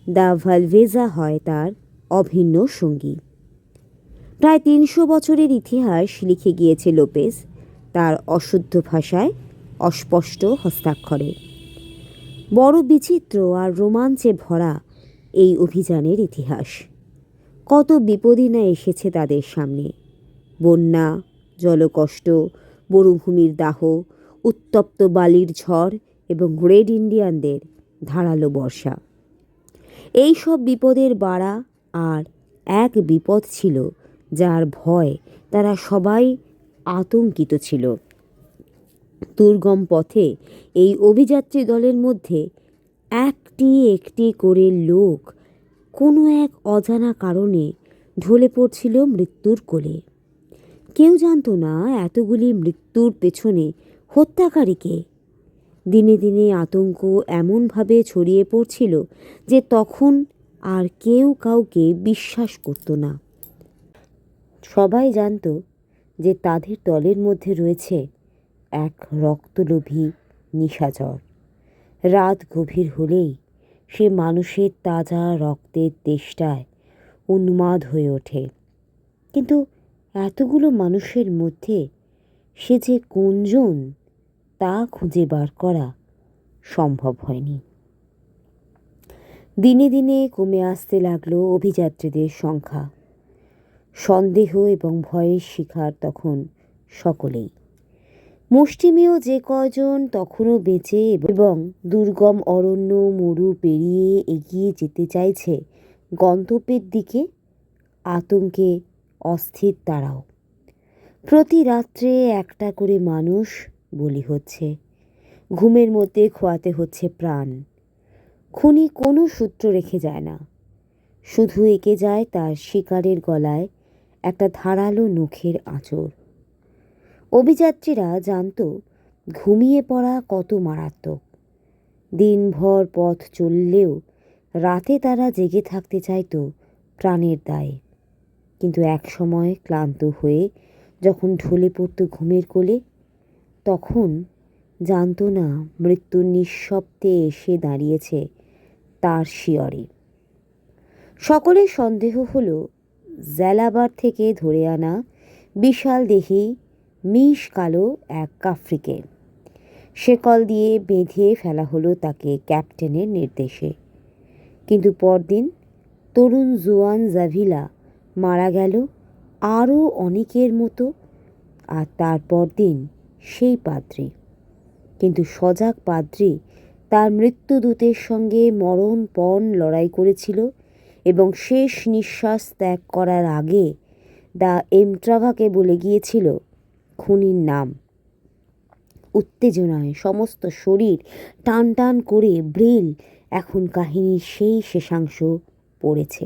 দা ভালভেজা হয় তার অভিন্ন সঙ্গী। প্রায় 300 বছরের ইতিহাস লিখে গিয়েছে লোপেজ তার অশুদ্ধ ভাষায়, অস্পষ্ট হস্তাক্ষরে। বড় বিচিত্র আর রোমাঞ্চে ভরা এই অভিযানের ইতিহাস। কত বিপদই না এসেছে তাদের সামনে। বন্যা, জলকষ্ট, মরুভূমির দাহ, উত্তপ্ত বালির ঝড় এবং রেড ইন্ডিয়ানদের ধারালো বর্ষা। এই সব বিপদের বাড়া আর এক বিপদ ছিল যার ভয় তারা সবাই আতঙ্কিত ছিল। দুর্গম পথে এই অভিযাত্রী দলের মধ্যে একটি একটি করে লোক কোনো এক অজানা কারণে ঢলে পড়ছিল মৃত্যুর কোলে। কেউ জানতো না এতগুলি মৃত্যুর পেছনে হত্যাকারীকে। দিনে দিনে আতঙ্ক এমনভাবে ছড়িয়ে পড়ছিল যে তখন আর কেউ কাউকে বিশ্বাস করত না। সবাই জানতো যে তাদের দলের মধ্যে রয়েছে এক রক্তলোভী নিশাচর। রাত গভীর হলেই সে মানুষের তাজা রক্তের তেষ্টায় উন্মাদ হয়ে ওঠে। কিন্তু এতগুলো মানুষের মধ্যে সে যে কোনজন তা খুঁজে বার করা সম্ভব হয়নি। দিনে দিনে কমে আসতে লাগলো অভিযাত্রীদের সংখ্যা। সন্দেহ এবং ভয়ের শিকার তখন সকলেই। মুষ্টিমেয় যে কয়জন তখনও বেঁচে এবং দুর্গম অরণ্য মরু পেরিয়ে এগিয়ে যেতে চাইছে গন্তব্যের দিকে, আতঙ্কে অস্থির তারাও। প্রতি রাত্রে একটা করে মানুষ বলি হচ্ছে। ঘুমের মধ্যে খোয়াতে হচ্ছে প্রাণ। খুনি কোনো সূত্র রেখে যায় না, শুধু এঁকে যায় তার শিকারের গলায় একটা ধারালো নখের আঁচড়। অভিযাত্রীরা জানত ঘুমিয়ে পড়া কত মারাত্মক। দিনভর পথ চললেও রাতে তারা জেগে থাকতে চাইতো প্রাণের দায়ে, কিন্তু একসময় ক্লান্ত হয়ে যখন ঢলে পড়তো ঘুমের কোলে, তখন জানতো না মৃত্যুর নিঃশব্দে এসে দাঁড়িয়েছে তার শিয়রে। সকলের সন্দেহ হলো জ্যালাবার থেকে ধরে আনা বিশাল দেহি মিশ কালো এক কাফ্রিকে। শেকল দিয়ে বেঁধে ফেলা হলো তাকে ক্যাপ্টেনের নির্দেশে। কিন্তু পরদিন তরুণ জোয়ান জাভিলা মারা গেল আরও অনেকের মতো, আর তারপর দিন সেই পাদ্রী। কিন্তু সজাগ পাদ্রী তার মৃত্যুদূতের সঙ্গে মরণপণ লড়াই করেছিল এবং শেষ নিঃশ্বাস ত্যাগ করার আগে দ্য এমট্রাভাকে বলে গিয়েছিল খুনির নাম। উত্তেজনায় সমস্ত শরীর টান টান করে ব্রিল এখন কাহিনীর সেই শেষাংশ পড়েছে।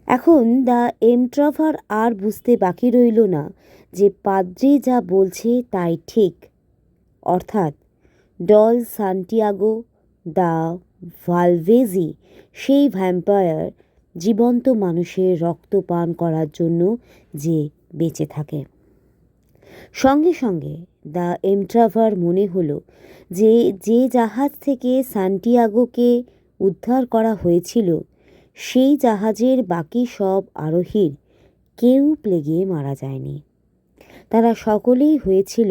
এখন দ্য এমট্রাভার আর বুঝতে বাকি রইল না যে পাদ্রী যা বলছে তাই ঠিক, অর্থাৎ ডল সান্টিয়াগো দ্য ভালভেজি সেই ভ্যাম্পায়ার জীবন্ত মানুষের রক্ত পান করার জন্য যে বেঁচে থাকে। সঙ্গে সঙ্গে দ্য এমট্রাভার মনে হলো যে যে জাহাজ থেকে সান্টিয়াগোকে উদ্ধার করা হয়েছিল সেই জাহাজের বাকি সব আরোহীর কেউ প্লেগে মারা যায়নি। তারা সকলেই হয়েছিল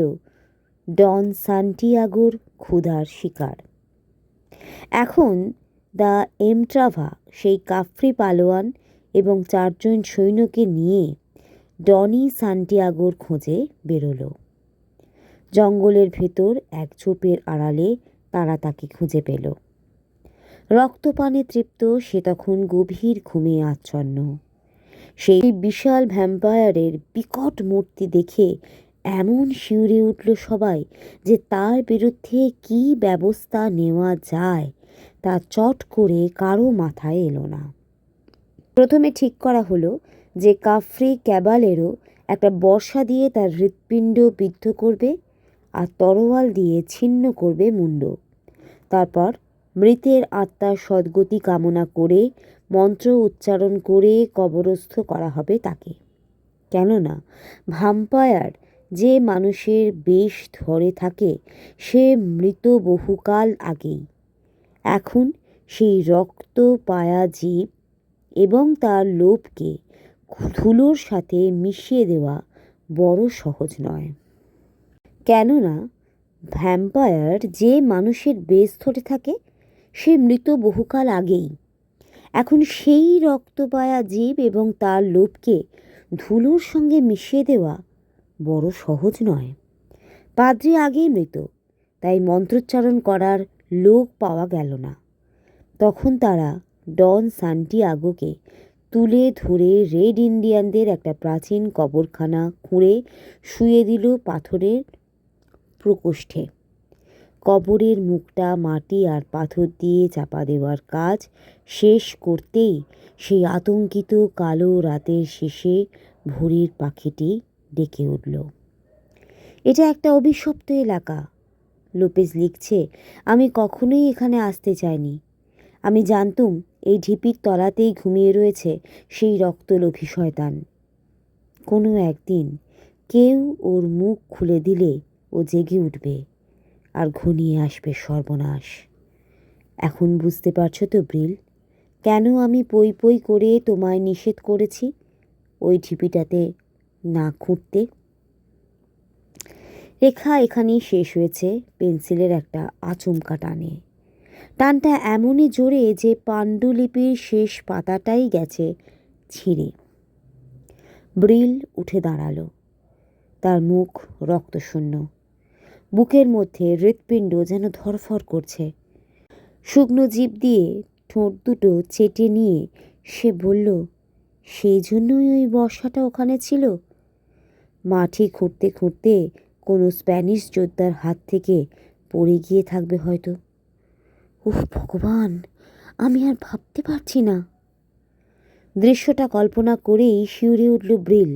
ডন সান্টিয়াগোর ক্ষুধার শিকার। এখন দ্য এমট্রাভা সেই কাফ্রি পালোয়ান এবং 4 জন সৈন্যকে নিয়ে ডনি সান্টিয়াগোর খোঁজে বেরোলো। জঙ্গলের ভেতর এক ঝোপের আড়ালে তারা তাকে খুঁজে পেল। রক্তপানে তৃপ্ত সে তখন গভীর ঘুমে আচ্ছন্ন। সেই বিশাল ভ্যাম্পায়ারের বিকট মূর্তি দেখে এমন শিউরে উঠল সবাই যে তার বিরুদ্ধে কী ব্যবস্থা নেওয়া যায় তা চট করে কারো মাথায় এলো না। প্রথমে ঠিক করা হলো যে কাফ্রি ক্যাবালেরও একটা বর্শা দিয়ে তার হৃৎপিণ্ড বিদ্ধ করবে আর তরোয়াল দিয়ে ছিন্ন করবে মুন্ড। তারপর মৃতের আত্মার সদ্গতি কামনা করে মন্ত্র উচ্চারণ করে কবরস্থ করা হবে তাকে। কেননা ভ্যাম্পায়ার যে মানুষের বেশ ধরে থাকে সে মৃত বহুকাল আগেই। এখন সেই রক্ত পায়া জীব এবং তার লোভকে ধুলোর সাথে মিশিয়ে দেওয়া বড় সহজ নয়। কেননা ভ্যাম্পায়ার যে মানুষের বেশ ধরে থাকে সে মৃত বহুকাল আগেই। এখন সেই রক্তপায়া জীব এবং তার লোভকে ধুলোর সঙ্গে মিশিয়ে দেওয়া বড় সহজ নয়। পাদ্রী আগেই মৃত, তাই মন্ত্রোচ্চারণ করার লোক পাওয়া গেল না। তখন তারা ডন সান্টিয়াগোকে তুলে ধরে রেড ইন্ডিয়ানদের একটা প্রাচীন কবরখানা খুঁড়ে শুয়ে দিল পাথরের প্রকোষ্ঠে। কবরের মুখটা মাটি আর পাথর দিয়ে চাপা দেওয়ার কাজ শেষ করতেই সেই আতঙ্কিত কালো রাতের শেষে ভোরের পাখিটি ডেকে উঠল। এটা একটা অভিশপ্ত এলাকা, লোপেজ লিখছে। আমি কখনোই এখানে আসতে চাইনি। আমি জানতুম এই ঢিপির তলাতেই ঘুমিয়ে রয়েছে সেই রক্তলোভী শয়তান। কোনো একদিন কেউ ওর মুখ খুলে দিলে ও জেগে উঠবে আর ঘনিয়ে আসবে সর্বনাশ। এখন বুঝতে পারছো তো ব্রিল, কেন আমি পই পই করে তোমায় নিষেধ করেছি ওই ঢিপিটাতে না খুঁড়তে? রেখা এখানেই শেষ হয়েছে পেন্সিলের একটা আচমকা টানে। টানটা এমনই জোরে যে পাণ্ডুলিপির শেষ পাতাটাই গেছে ছিঁড়ে। ব্রিল উঠে দাঁড়ালো। তার মুখ রক্তশূন্য, বুকের মধ্যে হৃৎপিণ্ড যেন ধরফর করছে। শুকনো জিভ দিয়ে ঠোঁট দুটো চেটে নিয়ে সে বলল, সেই জন্যই ওই বর্ষাটা ওখানে ছিল। মাটি খুঁড়তে খুঁড়তে কোনো স্প্যানিশ যোদ্ধার হাত থেকে পড়ে গিয়ে থাকবে হয়তো। উফ ভগবান, আমি আর ভাবতে পারছি না। দৃশ্যটা কল্পনা করেই শিউরে উঠল ব্রিল।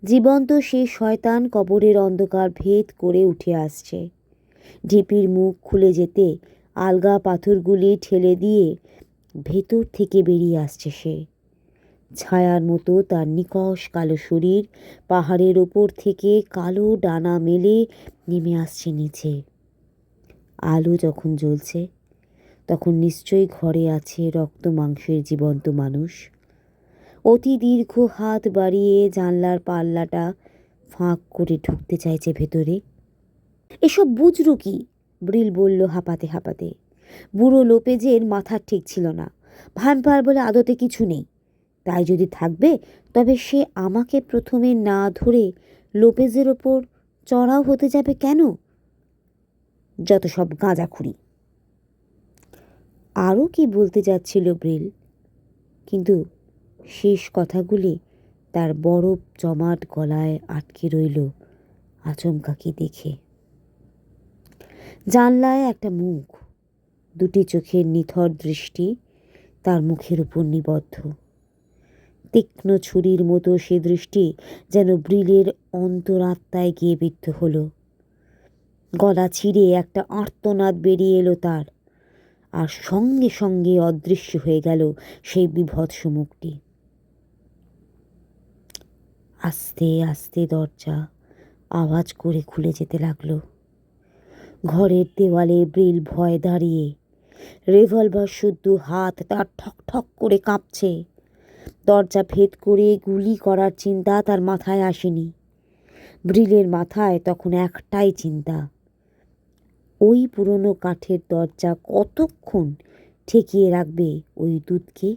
জীবন্ত সেই শয়তান কবরের অন্ধকার ভেদ করে উঠে আসছে। ঢিপির মুখ খুলে যেতে আলগা পাথরগুলি ঠেলে দিয়ে ভেতর থেকে বেরিয়ে আসছে সে। ছায়ার মতো তার নিকষ কালো শরীর পাহাড়ের ওপর থেকে কালো ডানা মেলে নেমে আসছে নিচে। আলো যখন জ্বলছে তখন নিশ্চয়ই ঘরে আছে রক্ত মাংসের জীবন্ত মানুষ। অতি দীর্ঘ হাত বাড়িয়ে জানলার পাল্লাটা ফাঁক করে ঢুকতে চাইছে ভেতরে। এসব বুঝরু কি? ব্রিল বলল হাঁপাতে হাঁপাতে। বুড়ো লোপেজের মাথা ঠিক ছিল না। ভ্যাম্পায়ার বলে আদতে কিছু নেই। তাই যদি থাকবে তবে সে আমাকে প্রথমে না ধরে লোপেজের ওপর চড়াও হতে যাবে কেন? যত সব গাঁজাখুরি। আরও কি বলতে যাচ্ছিল ব্রিল, কিন্তু শেষ কথাগুলি তার বরফ জমাট গলায় আটকে রইল আচমকা কি দেখে। জানলায় একটা মুখ, দুটি চোখের নিথর দৃষ্টি তার মুখের উপর নিবদ্ধ। তীক্ষ্ণ ছুরির মতো সে দৃষ্টি যেন ব্রিলের অন্তরাত্মায় গিয়ে বিদ্ধ হলো। গলা ছিঁড়ে একটা আর্তনাদ বেরিয়ে এলো তার, আর সঙ্গে সঙ্গে অদৃশ্য হয়ে গেল সেই বীভৎস মুখটি। আস্তে আস্তে দরজা আওয়াজ করে খুলে যেতে লাগলো। ঘরের দেওয়ালে ব্রিল ভয়ে দাঁড়িয়ে, রিভলভার শুদ্ধ হাত তার ঠক ঠক করে কাঁপছে। দরজা ভেদ করে গুলি করার চিন্তা তার মাথায় আসেনি। ব্রিলের মাথায় তখন একটাই চিন্তা, ওই পুরনো কাঠের দরজা কতক্ষণ ঠেকিয়ে রাখবে ওই দূতকে,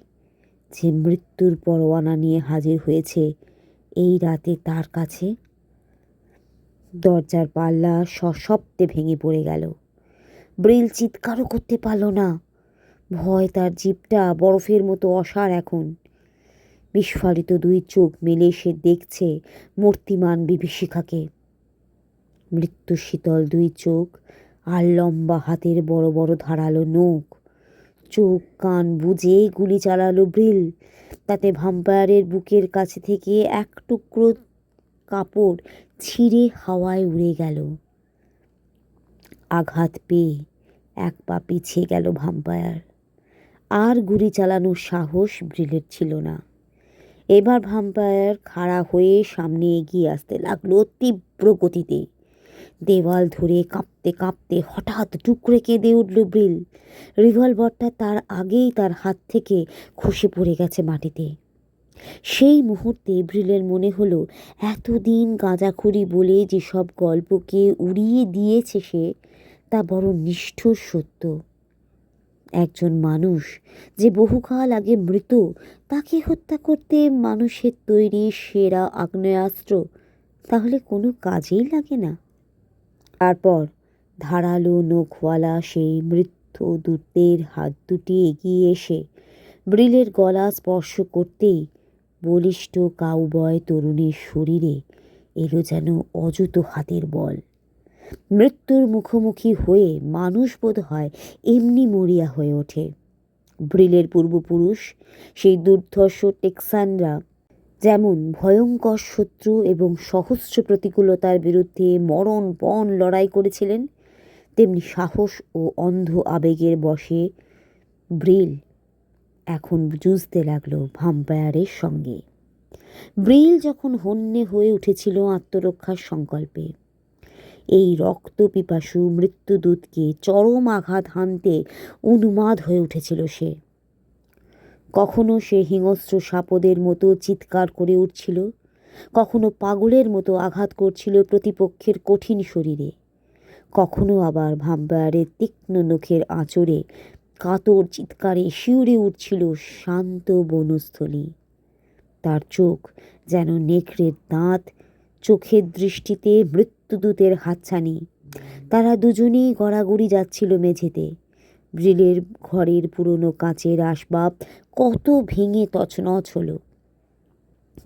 যে মৃত্যুর পরোয়ানা নিয়ে হাজির হয়েছে এই রাতে তার কাছে। দরজার পাল্লা সশব্দে ভেঙে পড়ে গেল। ব্রিল চিৎকারও করতে পারল না। ভয় তার জিভটা বরফের মতো অসাড় এখন। বিস্ফারিত দুই চোখ মেলে সে দেখছে মূর্তিমান বিভীষিকাকে। মৃত্যু শীতল দুই চোখ আর লম্বা হাতের বড় বড় ধারালো নখ। চোখ কান বুজে গুলি চালালো ব্রিল। তাতে ভ্যাম্পায়ারের বুকের কাছে থেকে এক টুকরো কাপড় ছিঁড়ে হাওয়ায় উড়ে গেল। আঘাত পেয়ে এক পা পিছিয়ে গেল ভ্যাম্পায়ার। আর গুলি চালানোর সাহস ব্রিলের ছিল না। এবার ভ্যাম্পায়ার খাড়া হয়ে সামনে এগিয়ে আসতে লাগলো তীব্র গতিতে। দেওয়াল ধরে কাঁপতে কাঁপতে হঠাৎ টুকরে কেঁদে উঠল ব্রিল। রিভলভারটা তার আগেই তার হাত থেকে খসে পড়ে গেছে মাটিতে। সেই মুহূর্তে ব্রিলের মনে হলো এতদিন গাঁজাখুরি বলে যেসব গল্পকে উড়িয়ে দিয়েছে সে, তা বড় নিষ্ঠুর সত্য। একজন মানুষ যে বহুকাল আগে মৃত, তাকে হত্যা করতে মানুষের তৈরি সেরা আগ্নেয়াস্ত্র তাহলে কোনো কাজেই লাগে না। তারপর ধারালো নখওয়ালা সেই মৃত্যু দূতের হাত দুটি এগিয়ে এসে ব্রিলের গলা স্পর্শ করতেই বলিষ্ঠ কাউবয় তরুণের শরীরে এলো যেন অযুত হাতের বল। মৃত্যুর মুখোমুখি হয়ে মানুষ বোধ হয় এমনি মরিয়া হয়ে ওঠে। ব্রিলের পূর্বপুরুষ সেই দুর্ধর্ষ টেক্সানরা যেমন ভয়ঙ্কর শত্রু এবং সহস্র প্রতিকূলতার বিরুদ্ধে মরণপণ লড়াই করেছিলেন, তেমনি সাহস ও অন্ধ আবেগের বশে ব্রিল এখন যুঝতে লাগলো ভ্যাম্পায়ারের সঙ্গে। ব্রিল যখন হন্যে হয়ে উঠেছিল আত্মরক্ষার সংকল্পে, এই রক্ত পিপাসু মৃত্যুদূতকে চরম আঘাত হানতে উন্মাদ হয়ে উঠেছিল সে। কখনো সে হিংস্র সাপদের মতো চিৎকার করে উঠছিল, কখনো পাগলের মতো আঘাত করছিল প্রতিপক্ষের কঠিন শরীরে, কখনো আবার ভ্যাম্পায়ারের তীক্ষ্ণ নখের আঁচড়ে কাতর চিৎকারে শিউরে উঠছিল শান্ত বনস্থলী। তার চোখ যেন নেকড়ের দাঁত, চোখের দৃষ্টিতে মৃত্যুদূতের হাতছানি। তারা দুজনেই গড়াগড়ি যাচ্ছিল মেঝেতে। ব্রিলের ঘরের পুরনো কাচের আসবাব কত ভেঙে তছনছ হলো।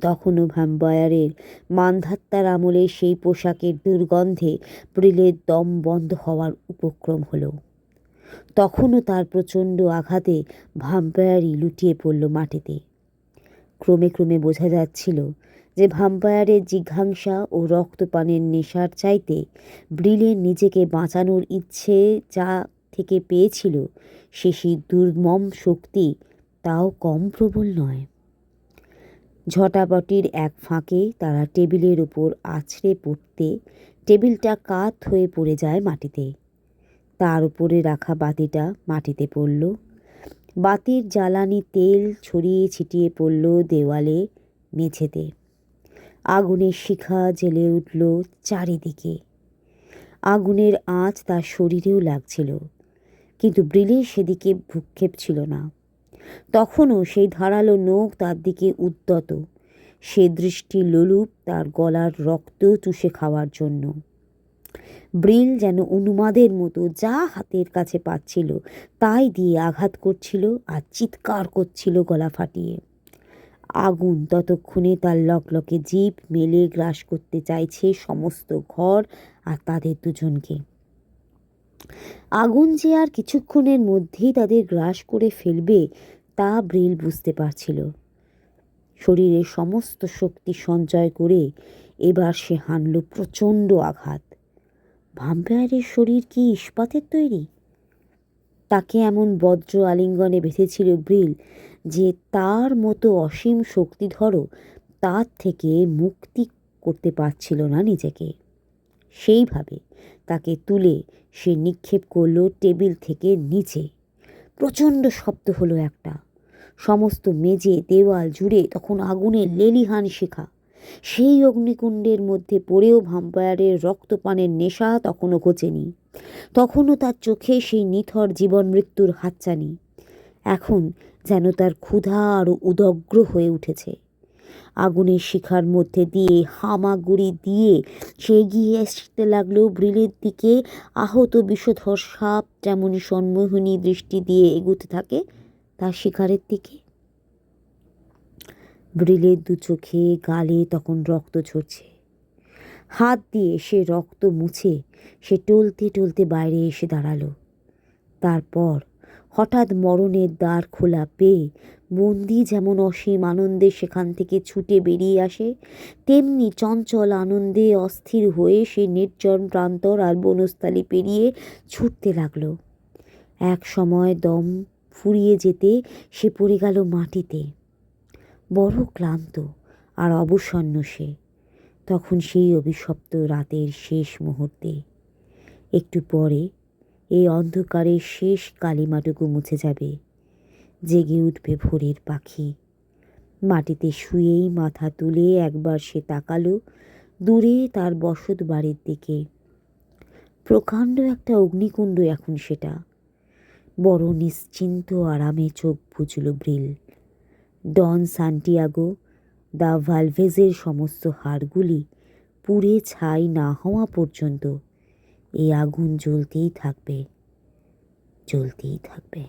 তখনও ভ্যাম্পায়ারের মান্ধাত্তার আমলে সেই পোশাকের দুর্গন্ধে ব্রিলের দম বন্ধ হওয়ার উপক্রম হলো। তখনও তার প্রচণ্ড আঘাতে ভ্যাম্পায়ারই লুটিয়ে পড়ল মাটিতে। ক্রমে ক্রমে বোঝা যাচ্ছিল যে ভ্যাম্পায়ারের জিঘাংসা ও রক্তপানের নেশার চাইতে ব্রিলের নিজেকে বাঁচানোর ইচ্ছে যা থেকে পেয়েছিল সে সেই দুর্মম শক্তি তাও কম প্রবল নয়। ঝটাপটির এক ফাঁকে তারা টেবিলের ওপর আছড়ে পড়তে টেবিলটা কাত হয়ে পড়ে যায় মাটিতে। তার উপরে রাখা বাতিটা মাটিতে পড়ল। বাতির জ্বালানি তেল ছড়িয়ে ছিটিয়ে পড়ল দেওয়ালে, মেঝেতে। আগুনের শিখা জ্বেলে উঠল চারিদিকে। আগুনের আঁচ তার শরীরেও লাগছিল, কিন্তু ব্রিলের সেদিকে ভ্রূক্ষেপ ছিল না। তখনও সেই ধারালো নখ তার দিকে উদ্যত, সে দৃষ্টি লোলুপ তার গলার রক্ত চুষে খাওয়ার জন্য। ব্রিল যেন উন্মাদের মতো যা হাতের কাছে পাচ্ছিল তাই দিয়ে আঘাত করছিল আর চিৎকার করছিল গলা ফাটিয়ে। আগুন ততক্ষণে তার লকলকে জিভ মেলে গ্রাস করতে চাইছে সমস্ত ঘর আর তাদের দুজনকে। আগুন যে আর কিছুক্ষণের মধ্যেই তাদের গ্রাস করে ফেলবে তা ব্রিল বুঝতে পারছিল। শরীরের সমস্ত শক্তি সঞ্চয় করে এবার সে হানল প্রচণ্ড আঘাত। ভ্যাম্পায়ারের শরীর কি ইস্পাতের তৈরি? তাকে এমন বজ্র আলিঙ্গনে বেঁধেছিল ব্রিল যে তার মতো অসীম শক্তিধরও তার থেকে মুক্তি করতে পারছিল না নিজেকে। সেইভাবে তাকে তুলে সে নিক্ষেপ করল টেবিল থেকে নিচে। প্রচণ্ড শব্দ হলো একটা। সমস্ত মেঝে দেওয়াল জুড়ে তখন আগুনের লেলিহান শিখা। সেই অগ্নিকুণ্ডের মধ্যে পড়েও ভ্যাম্পায়ারের রক্তপানের নেশা তখনও ঘোচেনি। তখনও তার চোখে সেই নিথর জীবন মৃত্যুর হাতছানি। এখন যেন তার ক্ষুধা আরও উদগ্র হয়ে উঠেছে। আগুনের শিখার মধ্যে দিয়ে হামাগুড়ি দিয়ে সে এগিয়ে আসতে লাগলো ব্রিলের দিকে। আহত বিষধর সাপ যেমনই সম্মোহনী দৃষ্টি দিয়ে এগুতে থাকে তার শিকারের দিকে। ব্রিলের দু চোখে গালে তখন রক্ত ঝরছে। হাত দিয়ে সে রক্ত মুছে সে টলতে টলতে বাইরে এসে দাঁড়ালো। তারপর হঠাৎ মরণের দ্বার খোলা পেয়ে বন্দি যেমন অসীম আনন্দে সেখান থেকে ছুটে বেরিয়ে আসে, তেমনি চঞ্চল আনন্দে অস্থির হয়ে সে নির্জন প্রান্তর আর বনস্থলী পেরিয়ে ছুটতে লাগলো। এক সময় দম ফুরিয়ে যেতে সে পড়ে গেল মাটিতে, বড় ক্লান্ত আর অবসন্ন সে। তখন সেই অভিশপ্ত রাতের শেষ মুহূর্তে। একটু পরে এই অন্ধকারের শেষ কালিমাটুকু মুছে যাবে। জেগে উঠবে ভোরের পাখি। মাটিতে শুয়েই মাথা তুলে একবার সে তাকালো দূরে তার বসত বাড়ির দিকে। প্রকাণ্ড একটা অগ্নিকুণ্ড এখন সেটা। বড় নিশ্চিন্ত আরামে চোখ বুঝল ব্রিল। ডন সান্টিয়াগো দা ভালভেজের সমস্ত হাড়গুলি পুড়ে ছাই না হওয়া পর্যন্ত এই আগুন জ্বলতেই থাকবে, জ্বলতেই থাকবে।